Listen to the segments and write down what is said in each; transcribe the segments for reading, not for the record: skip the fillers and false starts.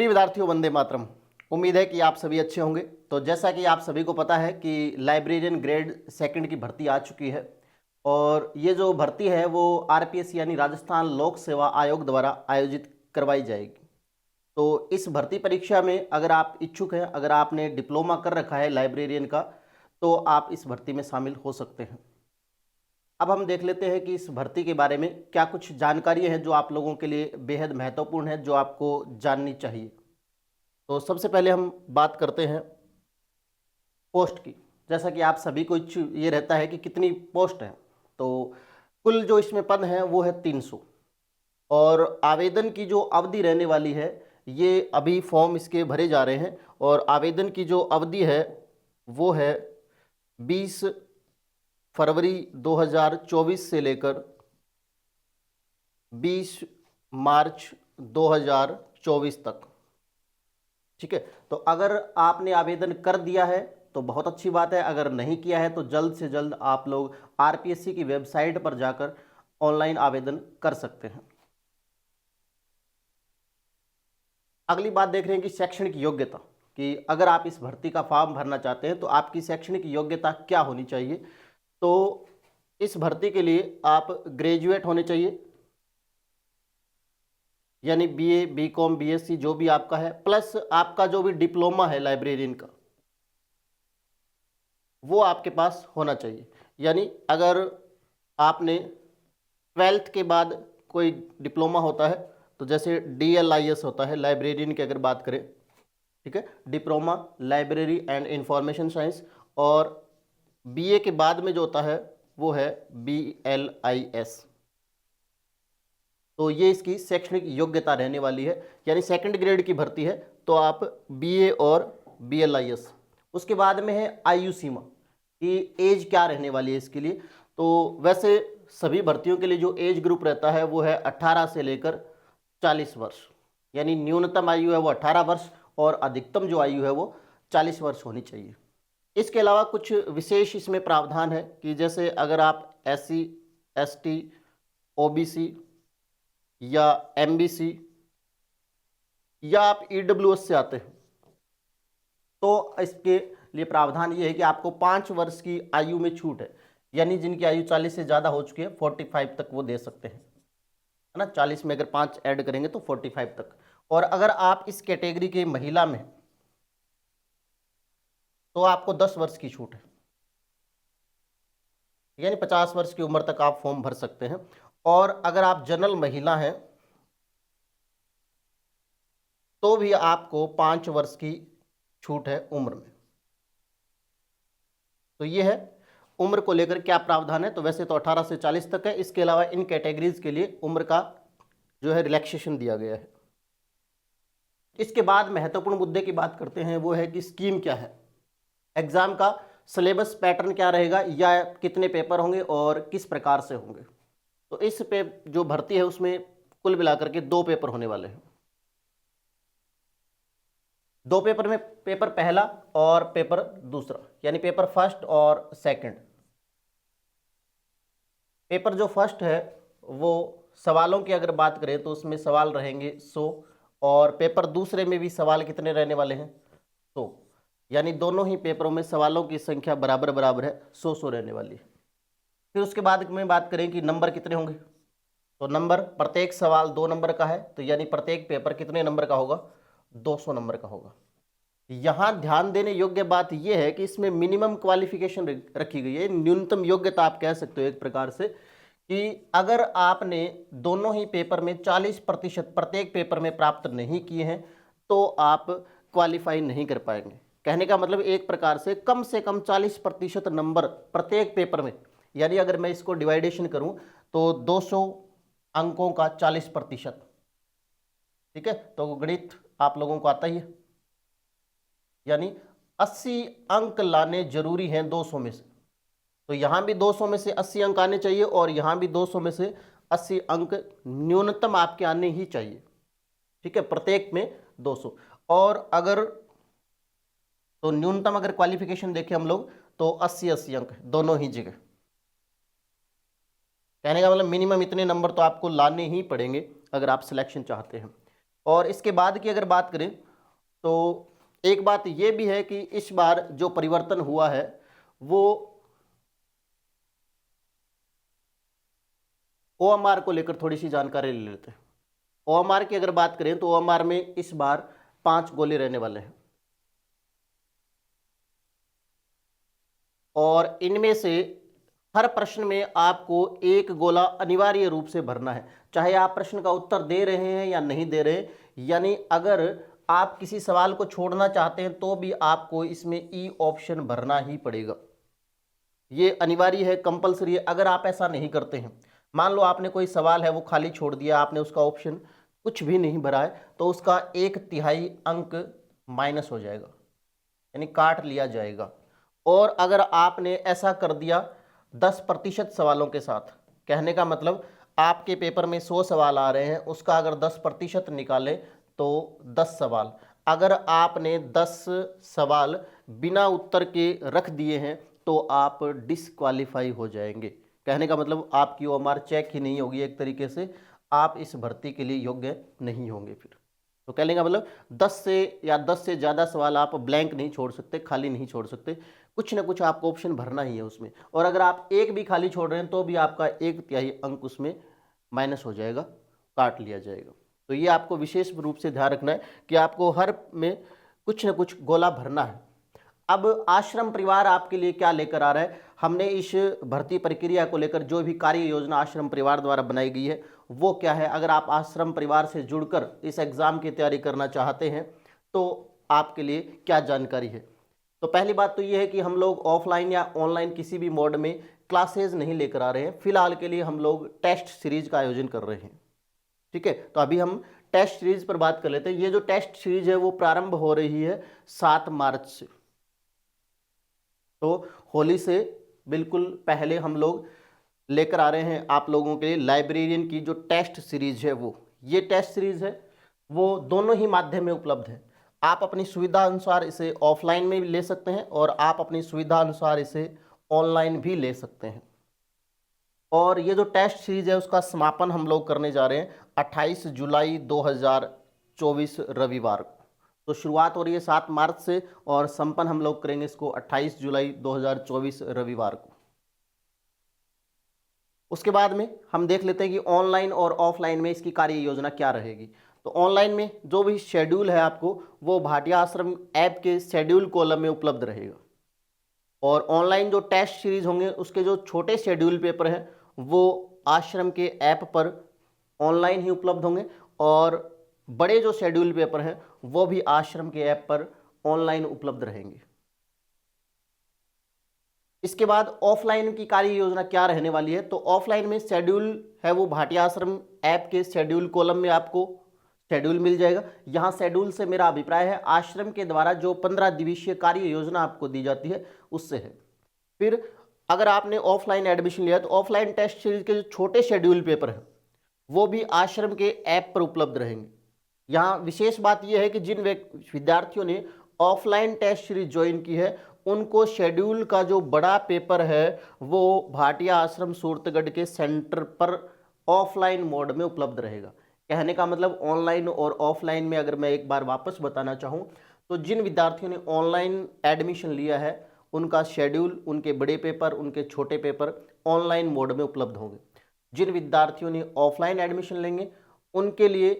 प्रिय विद्यार्थियों, वंदे मातरम। उम्मीद है कि आप सभी अच्छे होंगे। तो जैसा कि आप सभी को पता है कि लाइब्रेरियन ग्रेड सेकंड की भर्ती आ चुकी है और ये जो भर्ती है वो आरपीएस यानी राजस्थान लोक सेवा आयोग द्वारा आयोजित करवाई जाएगी। तो इस भर्ती परीक्षा में अगर आप इच्छुक हैं, अगर आपने डिप्लोमा कर रखा है लाइब्रेरियन का, तो आप इस भर्ती में शामिल हो सकते हैं। अब हम देख लेते हैं कि इस भर्ती के बारे में क्या कुछ जानकारी है जो आप लोगों के लिए बेहद महत्वपूर्ण है, जो आपको जाननी चाहिए। तो सबसे पहले हम बात करते हैं पोस्ट की। जैसा कि आप सभी को ये रहता है कि कितनी पोस्ट है, तो कुल जो इसमें पद हैं वो है 300 और आवेदन की जो अवधि रहने वाली है, ये अभी फॉर्म इसके भरे जा रहे हैं और आवेदन की जो अवधि है वो है 20 फरवरी 2024 से लेकर 20 मार्च 2024 तक। ठीक है, तो अगर आपने आवेदन कर दिया है तो बहुत अच्छी बात है, अगर नहीं किया है तो जल्द से जल्द आप लोग आरपीएससी की वेबसाइट पर जाकर ऑनलाइन आवेदन कर सकते हैं। अगली बात देख रहे हैं कि शैक्षणिक योग्यता, कि अगर आप इस भर्ती का फॉर्म भरना चाहते हैं तो आपकी शैक्षणिक योग्यता क्या होनी चाहिए। तो इस भर्ती के लिए आप ग्रेजुएट होने चाहिए, यानी बीए, बीकॉम, बीएससी जो भी आपका है, प्लस आपका जो भी डिप्लोमा है लाइब्रेरियन का वो आपके पास होना चाहिए। यानी अगर आपने 12th के बाद कोई डिप्लोमा होता है, तो जैसे DLIS होता है लाइब्रेरियन की अगर बात करें, ठीक है, diploma library and information science, और बीए के बाद में जो होता है वो है BLIS। तो ये इसकी शैक्षणिक योग्यता रहने वाली है, यानी सेकंड ग्रेड की भर्ती है तो आप बीए और BLIS। उसके बाद में है आयु सीमा, कि एज क्या रहने वाली है इसके लिए। तो वैसे सभी भर्तियों के लिए जो एज ग्रुप रहता है वो है 18 से लेकर 40 वर्ष, यानी न्यूनतम आयु है वो 18 वर्ष और अधिकतम जो आयु है वो 40 वर्ष होनी चाहिए। इसके अलावा कुछ विशेष इसमें प्रावधान है कि जैसे अगर आप SC, ST, OBC या MBC या आप EWS से आते हैं, तो इसके लिए प्रावधान ये है कि आपको 5 वर्ष की आयु में छूट है, यानी जिनकी आयु 40 से ज़्यादा हो चुकी है 45 तक वो दे सकते हैं, है ना। 40 में अगर 5 ऐड करेंगे तो 45 तक। और अगर आप इस कैटेगरी के महिला में तो आपको 10 वर्ष की छूट है, यानी 50 वर्ष की उम्र तक आप फॉर्म भर सकते हैं। और अगर आप जनरल महिला हैं तो भी आपको 5 वर्ष की छूट है उम्र में। तो ये है उम्र को लेकर क्या प्रावधान है। तो वैसे तो 18 से 40 तक है, इसके अलावा इन कैटेगरीज के लिए उम्र का जो है रिलैक्सेशन दिया गया है। इसके बाद महत्वपूर्ण मुद्दे की बात करते हैं, वो है कि स्कीम क्या है, एग्जाम का सिलेबस पैटर्न क्या रहेगा, या कितने पेपर होंगे और किस प्रकार से होंगे। तो इस पे जो भर्ती है उसमें कुल मिलाकर के 2 पेपर होने वाले हैं। 2 पेपर में पेपर पहला और पेपर दूसरा, यानी पेपर फर्स्ट और सेकंड। पेपर जो फर्स्ट है वो सवालों की अगर बात करें तो उसमें सवाल रहेंगे 100, और पेपर दूसरे में भी सवाल कितने रहने वाले हैं 100, यानी दोनों ही पेपरों में सवालों की संख्या बराबर बराबर है, 100 रहने वाली है। फिर उसके बाद में बात करें कि नंबर कितने होंगे, तो नंबर प्रत्येक सवाल 2 नंबर का है, तो यानी प्रत्येक पेपर कितने नंबर का होगा, 200 नंबर का होगा। यहाँ ध्यान देने योग्य बात यह है कि इसमें मिनिमम क्वालिफिकेशन रखी गई है, न्यूनतम योग्यता आप कह सकते हो एक प्रकार से, कि अगर आपने दोनों ही पेपर में 40% प्रत्येक पेपर में प्राप्त नहीं किए हैं तो आप क्वालिफाई नहीं कर पाएंगे। कहने का मतलब एक प्रकार से कम 40% नंबर प्रत्येक पेपर में, यानी अगर मैं इसको डिवाइडेशन करूं तो 200 अंकों का 40%। ठीक है, तो गणित आप लोगों को आता ही है, यानी 80 अंक लाने जरूरी हैं 200 में से। तो यहां भी 200 में से 80 अंक आने चाहिए और यहां भी 200 में से 80 अंक न्यूनतम आपके आने ही चाहिए। ठीक है, प्रत्येक में 200। और अगर तो न्यूनतम अगर क्वालिफिकेशन देखें हम लोग तो 80-80 अंक दोनों ही जगह। कहने का मतलब मिनिमम इतने नंबर तो आपको लाने ही पड़ेंगे अगर आप सिलेक्शन चाहते हैं। और इसके बाद की अगर बात करें तो एक बात ये भी है कि इस बार जो परिवर्तन हुआ है वो ओएमआर को लेकर थोड़ी सी जानकारी ले लेते हैं। ओएमआर की अगर बात करें तो ओएमआर में इस बार 5 गोले रहने वाले हैं और इनमें से हर प्रश्न में आपको एक गोला अनिवार्य रूप से भरना है, चाहे आप प्रश्न का उत्तर दे रहे हैं या नहीं दे रहे। यानी अगर आप किसी सवाल को छोड़ना चाहते हैं तो भी आपको इसमें ई ऑप्शन भरना ही पड़ेगा। ये अनिवार्य है, कंपलसरी है। अगर आप ऐसा नहीं करते हैं, मान लो आपने कोई सवाल है वो खाली छोड़ दिया, आपने उसका ऑप्शन कुछ भी नहीं भरा है, तो उसका 1/3 अंक माइनस हो जाएगा, यानी काट लिया जाएगा। और अगर आपने ऐसा कर दिया 10% सवालों के साथ, कहने का मतलब आपके पेपर में 100 सवाल आ रहे हैं, उसका अगर 10% निकाले तो 10 सवाल। अगर आपने 10 सवाल बिना उत्तर के रख दिए हैं तो आप डिसक्वालीफाई हो जाएंगे। कहने का मतलब आपकी ओएमआर चेक ही नहीं होगी, एक तरीके से आप इस भर्ती के लिए योग्य नहीं होंगे फिर। तो कहने का मतलब 10 से या 10 से ज़्यादा सवाल आप ब्लैंक नहीं छोड़ सकते, खाली नहीं छोड़ सकते, कुछ ना कुछ आपको ऑप्शन भरना ही है उसमें। और अगर आप एक भी खाली छोड़ रहे हैं तो भी आपका 1/3 अंक उसमें माइनस हो जाएगा, काट लिया जाएगा। तो ये आपको विशेष रूप से ध्यान रखना है कि आपको हर में कुछ ना कुछ गोला भरना है। अब आश्रम परिवार आपके लिए क्या लेकर आ रहा है, हमने इस भर्ती प्रक्रिया को लेकर जो भी कार्य योजना आश्रम परिवार द्वारा बनाई गई है वो क्या है। अगर आप आश्रम परिवार से जुड़कर इस एग्ज़ाम की तैयारी करना चाहते हैं तो आपके लिए क्या जानकारी है। तो पहली बात तो ये है कि हम लोग ऑफलाइन या ऑनलाइन किसी भी मोड में क्लासेज नहीं लेकर आ रहे हैं। फिलहाल के लिए हम लोग टेस्ट सीरीज का आयोजन कर रहे हैं, ठीक है। तो अभी हम टेस्ट सीरीज पर बात कर लेते हैं। ये जो टेस्ट सीरीज है वो प्रारंभ हो रही है 7 मार्च से। तो होली से बिल्कुल पहले हम लोग लेकर आ रहे हैं आप लोगों के लिए लाइब्रेरियन की जो टेस्ट सीरीज है वो। ये टेस्ट सीरीज है वो दोनों ही माध्यम में उपलब्ध है। आप अपनी सुविधा अनुसार इसे ऑफलाइन में भी ले सकते हैं और आप अपनी सुविधा अनुसार इसे ऑनलाइन भी ले सकते हैं। और ये जो टेस्ट सीरीज है उसका समापन हम लोग करने जा रहे हैं 28 जुलाई 2024 रविवार को। तो शुरुआत हो रही है 7 मार्च से और संपन्न हम लोग करेंगे इसको 28 जुलाई 2024 रविवार को। उसके बाद में हम देख लेते हैं कि ऑनलाइन और ऑफलाइन में इसकी कार्य योजना क्या रहेगी। तो ऑनलाइन में जो भी शेड्यूल है आपको वो भाटिया आश्रम ऐप के शेड्यूल कॉलम में उपलब्ध रहेगा। और ऑनलाइन जो टेस्ट सीरीज होंगे उसके जो छोटे शेड्यूल पेपर हैं वो आश्रम के ऐप पर ऑनलाइन ही उपलब्ध होंगे और बड़े जो शेड्यूल पेपर हैं वो भी आश्रम के ऐप पर ऑनलाइन उपलब्ध रहेंगे। इसके बाद ऑफलाइन की कार्य योजना क्या रहने वाली है। तो ऑफलाइन में शेड्यूल है वो भाटिया आश्रम ऐप के शेड्यूल कॉलम में आपको शेड्यूल मिल जाएगा। यहाँ शेड्यूल से मेरा अभिप्राय है आश्रम के द्वारा जो 15 दिवसीय कार्य योजना आपको दी जाती है उससे है। फिर अगर आपने ऑफलाइन एडमिशन लिया तो ऑफलाइन टेस्ट सीरीज के जो छोटे शेड्यूल पेपर हैं वो भी आश्रम के ऐप पर उपलब्ध रहेंगे। यहाँ विशेष बात यह है कि जिन विद्यार्थियों ने ऑफलाइन टेस्ट सीरीज ज्वाइन की है उनको शेड्यूल का जो बड़ा पेपर है वो भाटिया आश्रम सूरतगढ़ के सेंटर पर ऑफलाइन मोड में उपलब्ध रहेगा। कहने का मतलब ऑनलाइन और ऑफलाइन में अगर मैं एक बार वापस बताना चाहूँ तो जिन विद्यार्थियों ने ऑनलाइन एडमिशन लिया है उनका शेड्यूल, उनके बड़े पेपर, उनके छोटे पेपर ऑनलाइन मोड में उपलब्ध होंगे। जिन विद्यार्थियों ने ऑफलाइन एडमिशन लेंगे उनके लिए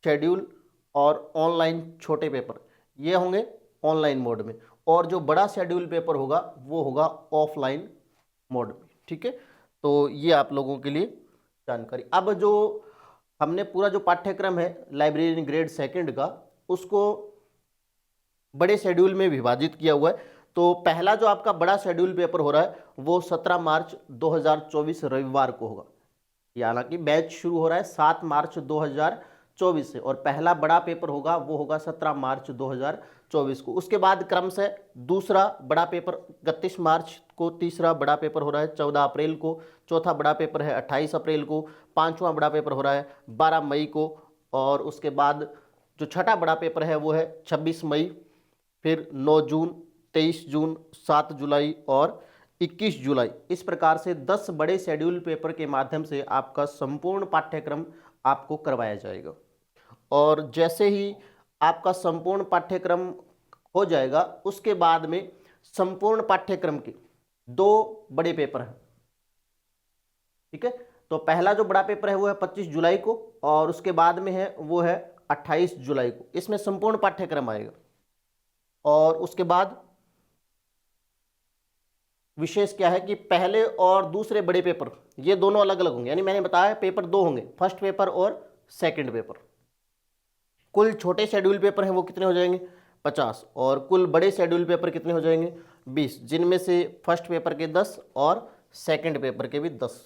शेड्यूल और ऑनलाइन छोटे पेपर ये होंगे ऑनलाइन मोड में और जो बड़ा शेड्यूल पेपर होगा वो होगा ऑफलाइन मोड में, ठीक है। तो ये आप लोगों के लिए जानकारी। अब जो हमने पूरा जो पाठ्यक्रम है लाइब्रेरियन ग्रेड 2 का उसको बड़े शेड्यूल में विभाजित किया हुआ है। तो पहला जो आपका बड़ा शेड्यूल पेपर हो रहा है वो 17 मार्च 2024 रविवार को होगा। हालांकि बैच शुरू हो रहा है 7 मार्च 2024 से और पहला बड़ा पेपर होगा वो होगा 17 मार्च 2024 को। उसके बाद क्रम से दूसरा बड़ा पेपर 31 मार्च को, तीसरा बड़ा पेपर हो रहा है 14 अप्रैल को, चौथा बड़ा पेपर है 28 अप्रैल को, पांचवा बड़ा पेपर हो रहा है 12 मई को और उसके बाद जो छठा बड़ा पेपर है वो है 26 मई, फिर 9 जून, 23 जून, 7 जुलाई और 21 जुलाई। इस प्रकार से 10 बड़े शेड्यूल पेपर के माध्यम से आपका संपूर्ण पाठ्यक्रम आपको करवाया जाएगा। और जैसे ही आपका संपूर्ण पाठ्यक्रम हो जाएगा उसके बाद में संपूर्ण पाठ्यक्रम के 2 बड़े पेपर हैं। ठीक है, तो पहला जो बड़ा पेपर है वो है 25 जुलाई को और उसके बाद में है वो है 28 जुलाई को। इसमें संपूर्ण पाठ्यक्रम आएगा और उसके बाद विशेष क्या है कि पहले और दूसरे बड़े पेपर ये दोनों अलग अलग होंगे, यानी मैंने बताया पेपर 2 होंगे, फर्स्ट पेपर और सेकंड पेपर। कुल छोटे शेड्यूल पेपर हैं वो कितने हो जाएंगे 50 और कुल बड़े शेड्यूल पेपर कितने हो जाएंगे 20, जिनमें से फर्स्ट पेपर के 10 और सेकंड पेपर के भी 10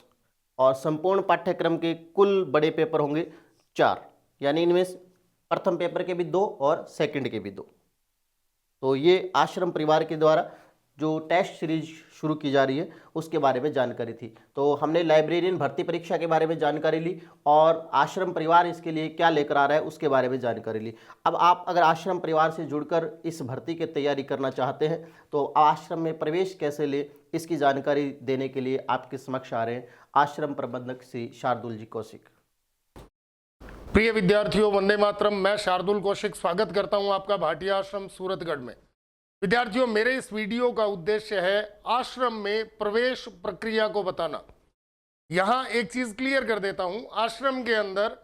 और संपूर्ण पाठ्यक्रम के कुल बड़े पेपर होंगे 4, यानी इनमें प्रथम पेपर के भी 2 और सेकंड के भी 2। तो ये आश्रम परिवार के द्वारा जो टेस्ट सीरीज शुरू की जा रही है उसके बारे में जानकारी थी। तो हमने लाइब्रेरियन भर्ती परीक्षा के बारे में जानकारी ली और आश्रम परिवार इसके लिए क्या लेकर आ रहा है उसके बारे में जानकारी ली। अब आप अगर आश्रम परिवार से जुड़कर इस भर्ती की तैयारी करना चाहते हैं तो आश्रम में प्रवेश कैसे ले इसकी जानकारी देने के लिए आपके समक्ष आ रहे हैं आश्रम प्रबंधक श्री शार्दुल जी कौशिक। प्रिय विद्यार्थियों, वंदे मातरम। मैं शार्दुल कौशिक स्वागत करता हूं आपका भाटिया आश्रम सूरतगढ़ में। विद्यार्थियों, मेरे इस वीडियो का उद्देश्य है आश्रम में प्रवेश प्रक्रिया को बताना। यहां एक चीज क्लियर कर देता हूं, आश्रम के अंदर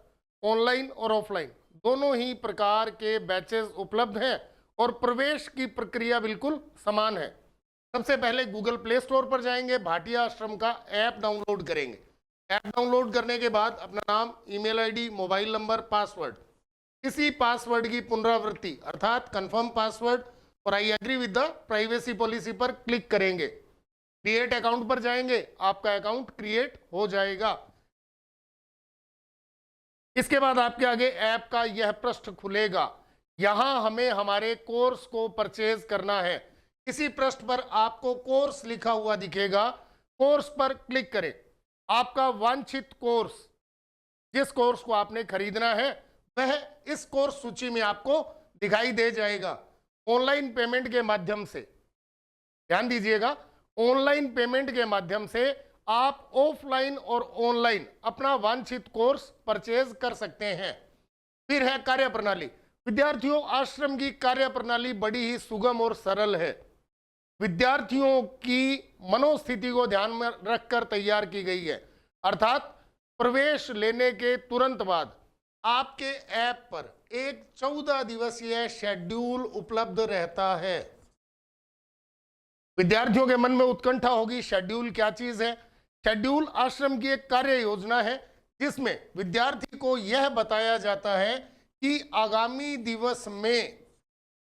ऑनलाइन और ऑफलाइन दोनों ही प्रकार के बैचेस उपलब्ध हैं और प्रवेश की प्रक्रिया बिल्कुल समान है। सबसे पहले गूगल प्ले स्टोर पर जाएंगे, भाटिया आश्रम का ऐप डाउनलोड करेंगे। ऐप डाउनलोड करने के बाद अपना नाम, email ID, mobile number, password, इसी पासवर्ड की पुनरावृत्ति अर्थात कंफर्म पासवर्ड और I agree with the privacy policy पर क्लिक करेंगे। क्रिएट अकाउंट पर जाएंगे, आपका अकाउंट क्रिएट हो जाएगा। इसके बाद आपके आगे ऐप का यह पृष्ठ खुलेगा। यहां हमें हमारे कोर्स को परचेज करना है। इसी पृष्ठ पर आपको कोर्स लिखा हुआ दिखेगा, कोर्स पर क्लिक करें। आपका वांछित कोर्स, जिस कोर्स को आपने खरीदना है वह इस कोर्स सूची में आपको दिखाई दे जाएगा। ऑनलाइन पेमेंट के माध्यम से, ध्यान दीजिएगा, ऑनलाइन पेमेंट के माध्यम से आप ऑफलाइन और ऑनलाइन अपना वांछित कोर्स परचेज कर सकते हैं। फिर है कार्यप्रणाली। विद्यार्थियों, आश्रम की कार्यप्रणाली बड़ी ही सुगम और सरल है। विद्यार्थियों की मनोस्थिति को ध्यान में रखकर तैयार की गई है, अर्थात प्रवेश लेने के तुरंत बाद आपके ऐप पर एक 14 दिवसीय शेड्यूल उपलब्ध रहता है। विद्यार्थियों के मन में उत्कंठा होगी, शेड्यूल क्या चीज है? शेड्यूल आश्रम की एक कार्य योजना है जिसमें विद्यार्थी को यह बताया जाता है कि आगामी दिवस में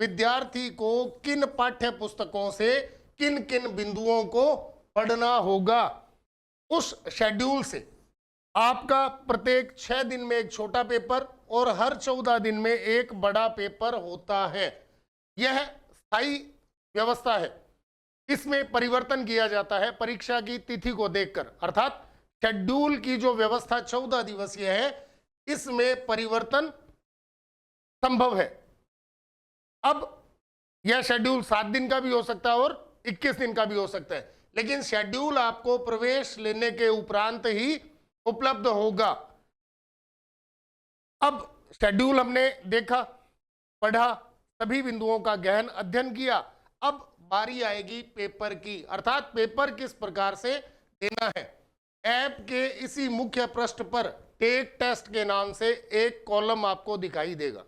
विद्यार्थी को किन पाठ्य पुस्तकों से किन किन बिंदुओं को पढ़ना होगा। उस शेड्यूल से आपका प्रत्येक 6 दिन में एक छोटा पेपर और हर 14 दिन में एक बड़ा पेपर होता है। यह स्थायी व्यवस्था है, इसमें परिवर्तन किया जाता है परीक्षा की तिथि को देखकर, अर्थात शेड्यूल की जो व्यवस्था 14 दिवसीय है इसमें परिवर्तन संभव है। अब यह शेड्यूल 7 दिन का भी हो सकता है और 21 दिन का भी हो सकता है, लेकिन शेड्यूल आपको प्रवेश लेने के उपरांत ही उपलब्ध होगा। अब शेड्यूल हमने देखा, पढ़ा, सभी बिंदुओं का गहन अध्ययन किया। अब बारी आएगी पेपर की, अर्थात पेपर किस प्रकार से देना है। ऐप के इसी मुख्य पृष्ठ पर टेक टेस्ट के नाम से एक कॉलम आपको दिखाई देगा।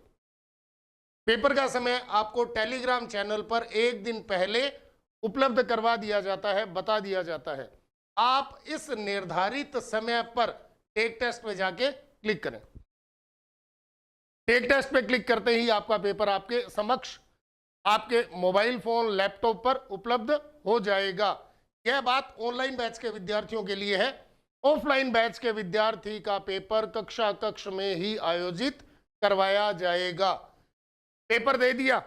पेपर का समय आपको टेलीग्राम चैनल पर एक दिन पहले उपलब्ध करवा दिया जाता है, बता दिया जाता है। आप इस निर्धारित समय पर टेक टेस्ट पे जाके क्लिक करें। टेक टेस्ट पे क्लिक करते ही आपका पेपर आपके समक्ष आपके मोबाइल फोन, लैपटॉप पर उपलब्ध हो जाएगा। यह बात ऑनलाइन बैच के विद्यार्थियों के लिए है। ऑफलाइन बैच के विद्यार्थी का पेपर कक्षा कक्ष में ही आयोजित करवाया जाएगा। पेपर दे दिया,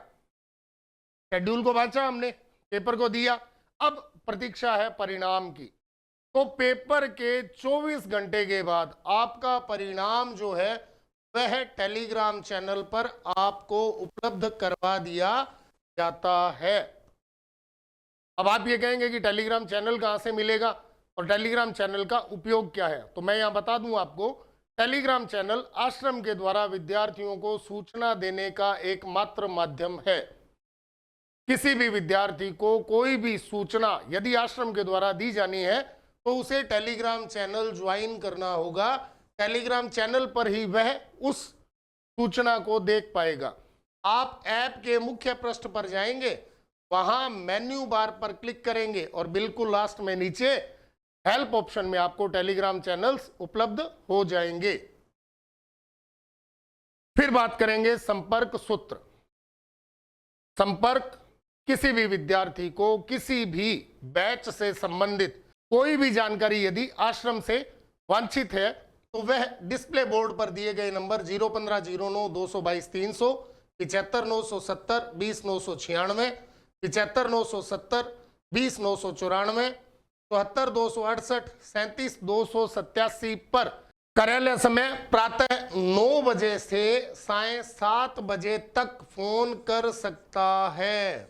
शेड्यूल को बांटा हमने, पेपर को दिया, अब प्रतीक्षा है परिणाम की। तो पेपर के 24 घंटे के बाद आपका परिणाम जो है वह टेलीग्राम चैनल पर आपको उपलब्ध करवा दिया जाता है। अब आप ये कहेंगे कि टेलीग्राम चैनल कहां से मिलेगा और टेलीग्राम चैनल का उपयोग क्या है, तो मैं यहां बता दूं आपको। टेलीग्राम चैनल आश्रम के द्वारा विद्यार्थियों को सूचना देने का एकमात्र माध्यम है। किसी भी विद्यार्थी को कोई भी सूचना यदि आश्रम के द्वारा दी जानी है तो उसे टेलीग्राम चैनल ज्वाइन करना होगा। टेलीग्राम चैनल पर ही वह उस सूचना को देख पाएगा। आप ऐप के मुख्य पृष्ठ पर जाएंगे, वहां मेन्यू बार पर क्लिक करेंगे और बिल्कुल लास्ट में नीचे हेल्प ऑप्शन में आपको टेलीग्राम चैनल्स उपलब्ध हो जाएंगे। फिर बात करेंगे संपर्क सूत्र। संपर्क किसी भी विद्यार्थी को किसी भी बैच से संबंधित कोई भी जानकारी यदि आश्रम से वांछित है तो वह डिस्प्ले बोर्ड पर दिए गए नंबर 01509 222 300, 75970 20996, 75970 20994, 74268 37287 पर कार्यालय समय प्रातः 9 बजे से सायं 7 बजे तक फोन कर सकता है।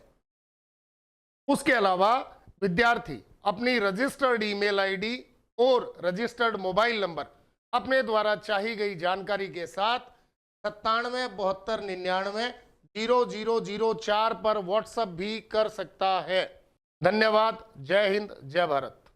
उसके अलावा विद्यार्थी अपनी रजिस्टर्ड ईमेल आईडी और रजिस्टर्ड मोबाइल नंबर अपने द्वारा चाही गई जानकारी के साथ 9772990004 पर व्हाट्सएप भी कर सकता है। धन्यवाद। जय हिंद, जय भारत।